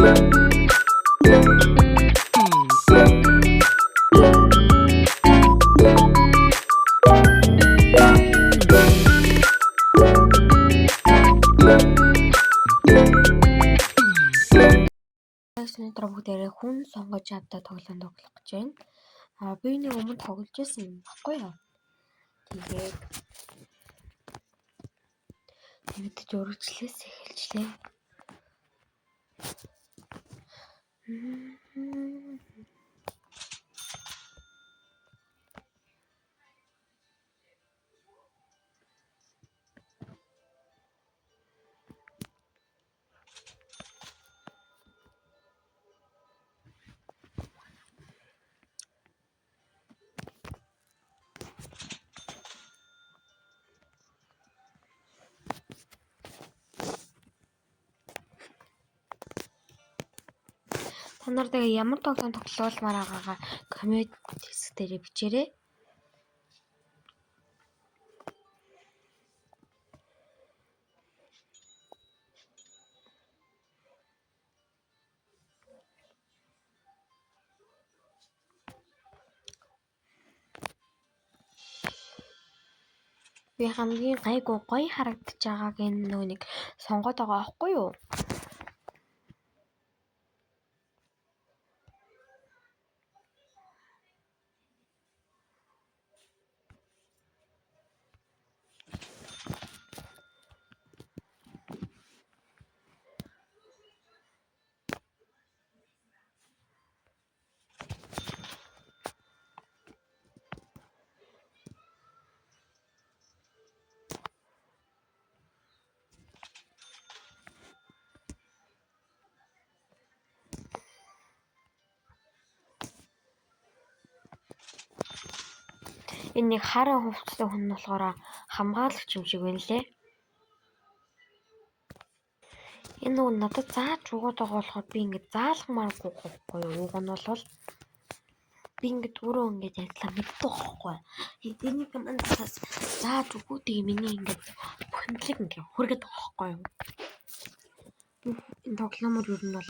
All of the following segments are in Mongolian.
Өнөөдөр бүгдээрээ хүн сонгож авдаа тоглоом тоглох гэж байна. Би нэг өмнө тоглож байсан юм баггүй юу? Тэгээд урагшлаас эхэлжлээ. Та нар тэгээ ямар тоглоом тоглоулмаар байгаагаа коммент хэсэг дээр бичээрэй. Би хамгийн гайгүй гоё харагдаж байгааг энэ нэг сонгоод байгаа аахгүй юу? Энэ нэг хараа хувцастай хүн нь болохоор хамгаалагч юм шиг байна лээ. Энэ нөгөө надад зааж өгöd байгаа болохоор би ингэ заалгамааргүй байхгүй юу? Уг нь бол би ингэ өөрөө ингэ ярьлаа мэддэг байхгүй юу? Энийг манаас зааж өгөөдэй миний ингэ хөндлөг ингэ хүргээд байгаа байхгүй юу? Энэ тоглоомор ер нь бол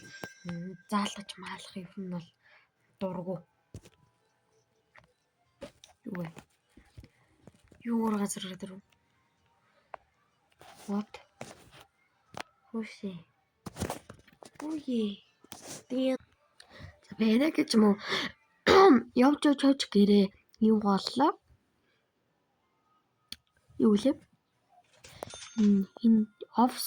заалгаж маалах юм нь бол дургу. Юу вэ? Юу өөр газар дээр. What? Хөөе. За бэнэ гэж юм уу? Явж гэрээ юу боллоо? Юу лээ? Энэ Ops.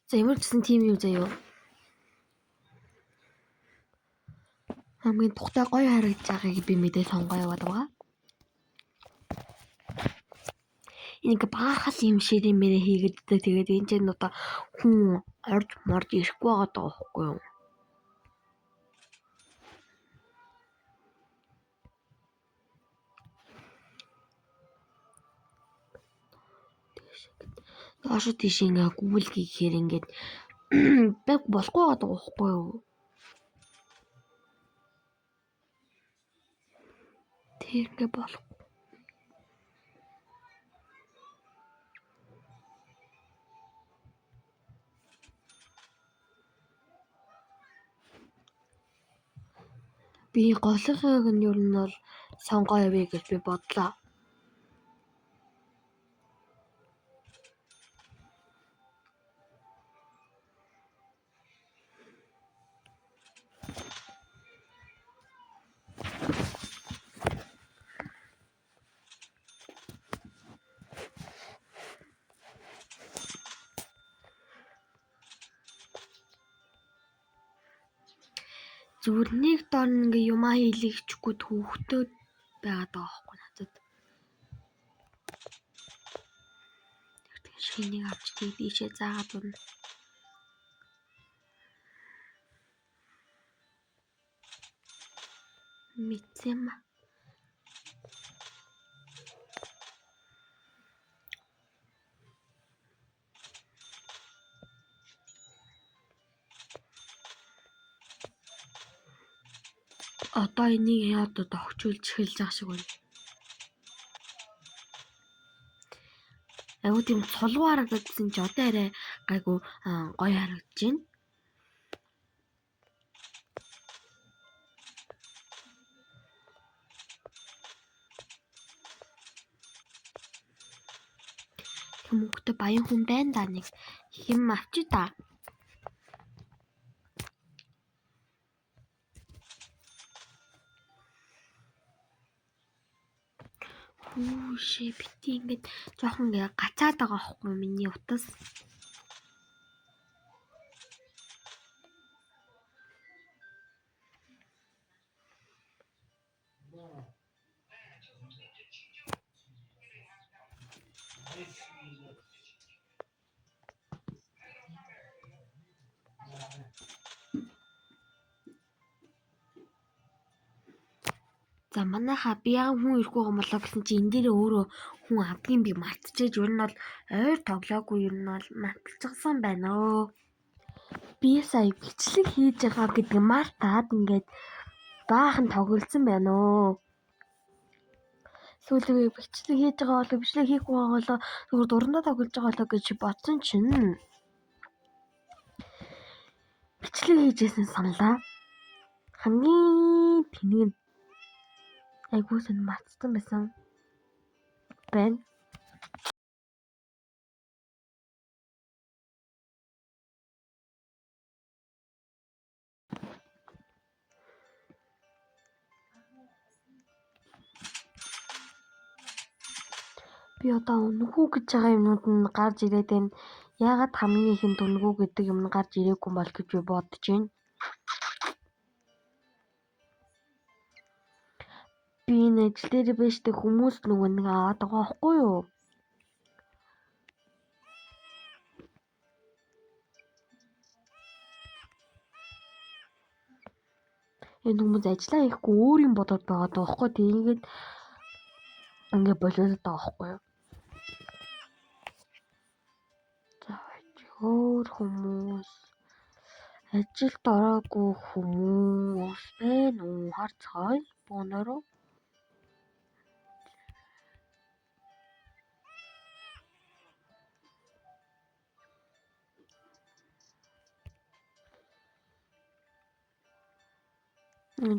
За ямар ч гэсэн тим юу заяа. Хамгийн тухтай гоё харагдаж байгааг би мэдээ сонгоо яваад байгаа. Энийг баахал юм ширээ мэрэ хийгээд тэгээд энэ ч одоо хүн орж морж ирэхгүй байгаа даа байхгүй юу? Доош тийш ингээ гүйл гэхээр ингээд баг болохгүй байгаа даа байхгүй юу? Тэр ингээ болох. Би голынхыг нь ер нь бол сонгоо явъя гэж би бодлоо. Зүгээр нэг дор ингээ юмаа хийлэгчгүй төвхтөөд байгаад байгаа байхгүй надад. Тэгэхээр шинийг авч тийшээ заагаад байна. Мэдсэн. Одоо энийг яад огчулж эхэлж байгаа шиг байна. Айгуу тийм цулуу харагдсан чи одоо арай гайгүй гоё харагдаж байна. Хүмүүстээ баян хүн байна да, нэг хэм авчи та. Шээ бити ингээд жоохон гацаад байгаа байхгүй миний утас. За манайхаа би яг хүн ирэхгүй юм болоо гэсэн чи энэ дээр өөрөө хүн авдгийн би мартчихэж ер нь бол ойр тоглоогүй ер нь бол мартчихсан байна өө. Би сая бичлэг хийж байгаа гэдэг мартаад ингээд баахан тоглолцсон байна өө. Сүүлийн бичлэг хийж байгаа болоо бичлэг хийхгүй байгаа болоо зүгээр дурандаа тоглож байгаа болоо гэж бодсон чинь бичлэг хийжсэн саналаа. Хамгийн тэнэг нь айгуу сэн мартсан байсан байна. Би одоо үнэхүү гэж байгаа юмнууд нь гарч ирээд байна. Яагаад хамгийн ихэнд үнэхүү гэдэг юм гарч ирээгүй юм бол гэж би бодож байна. Би энэ ажил дээр биш тэг хүмүүс нөгөө нэг аваад байгаа байхгүй юу? Энэ хүмүүс ажиллаа хийхгүй өөр юм бодоод байгаа даахгүй. Тэгээд ингээ болоод байгаа байхгүй юу? За өөр хүмүүс ажилд ороогүй хүмүүс байна уу? Харцгаая бонороо.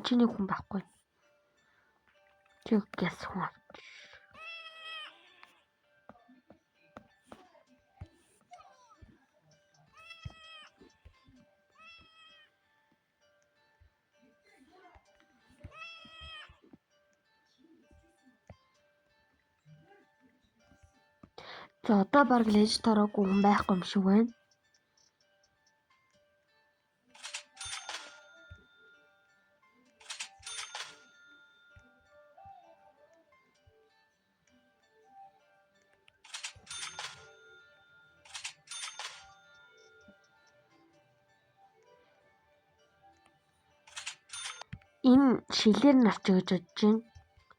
Чиний хүн байхгүй. Чи гэс хүн. За одоо баг л ээж тараагүй хүн байхгүй юм шиг байна. Энэ шилээр нь авчиг гэж бодож байна.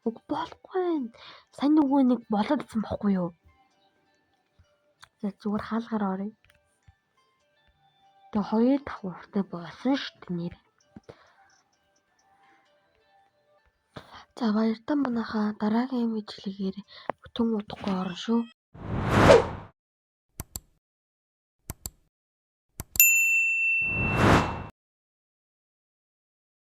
Уг болохгүй байна. Сайн нөгөө нэг болоод ирсэн бохгүй юу? За зүгээр хаалгаар оръё. Тэгээ 2-5 уртай болсон шүү дээ нэр. За баяртай манайхаа дараагийн бичлэгээр бүтэн удахгүй орно шүү.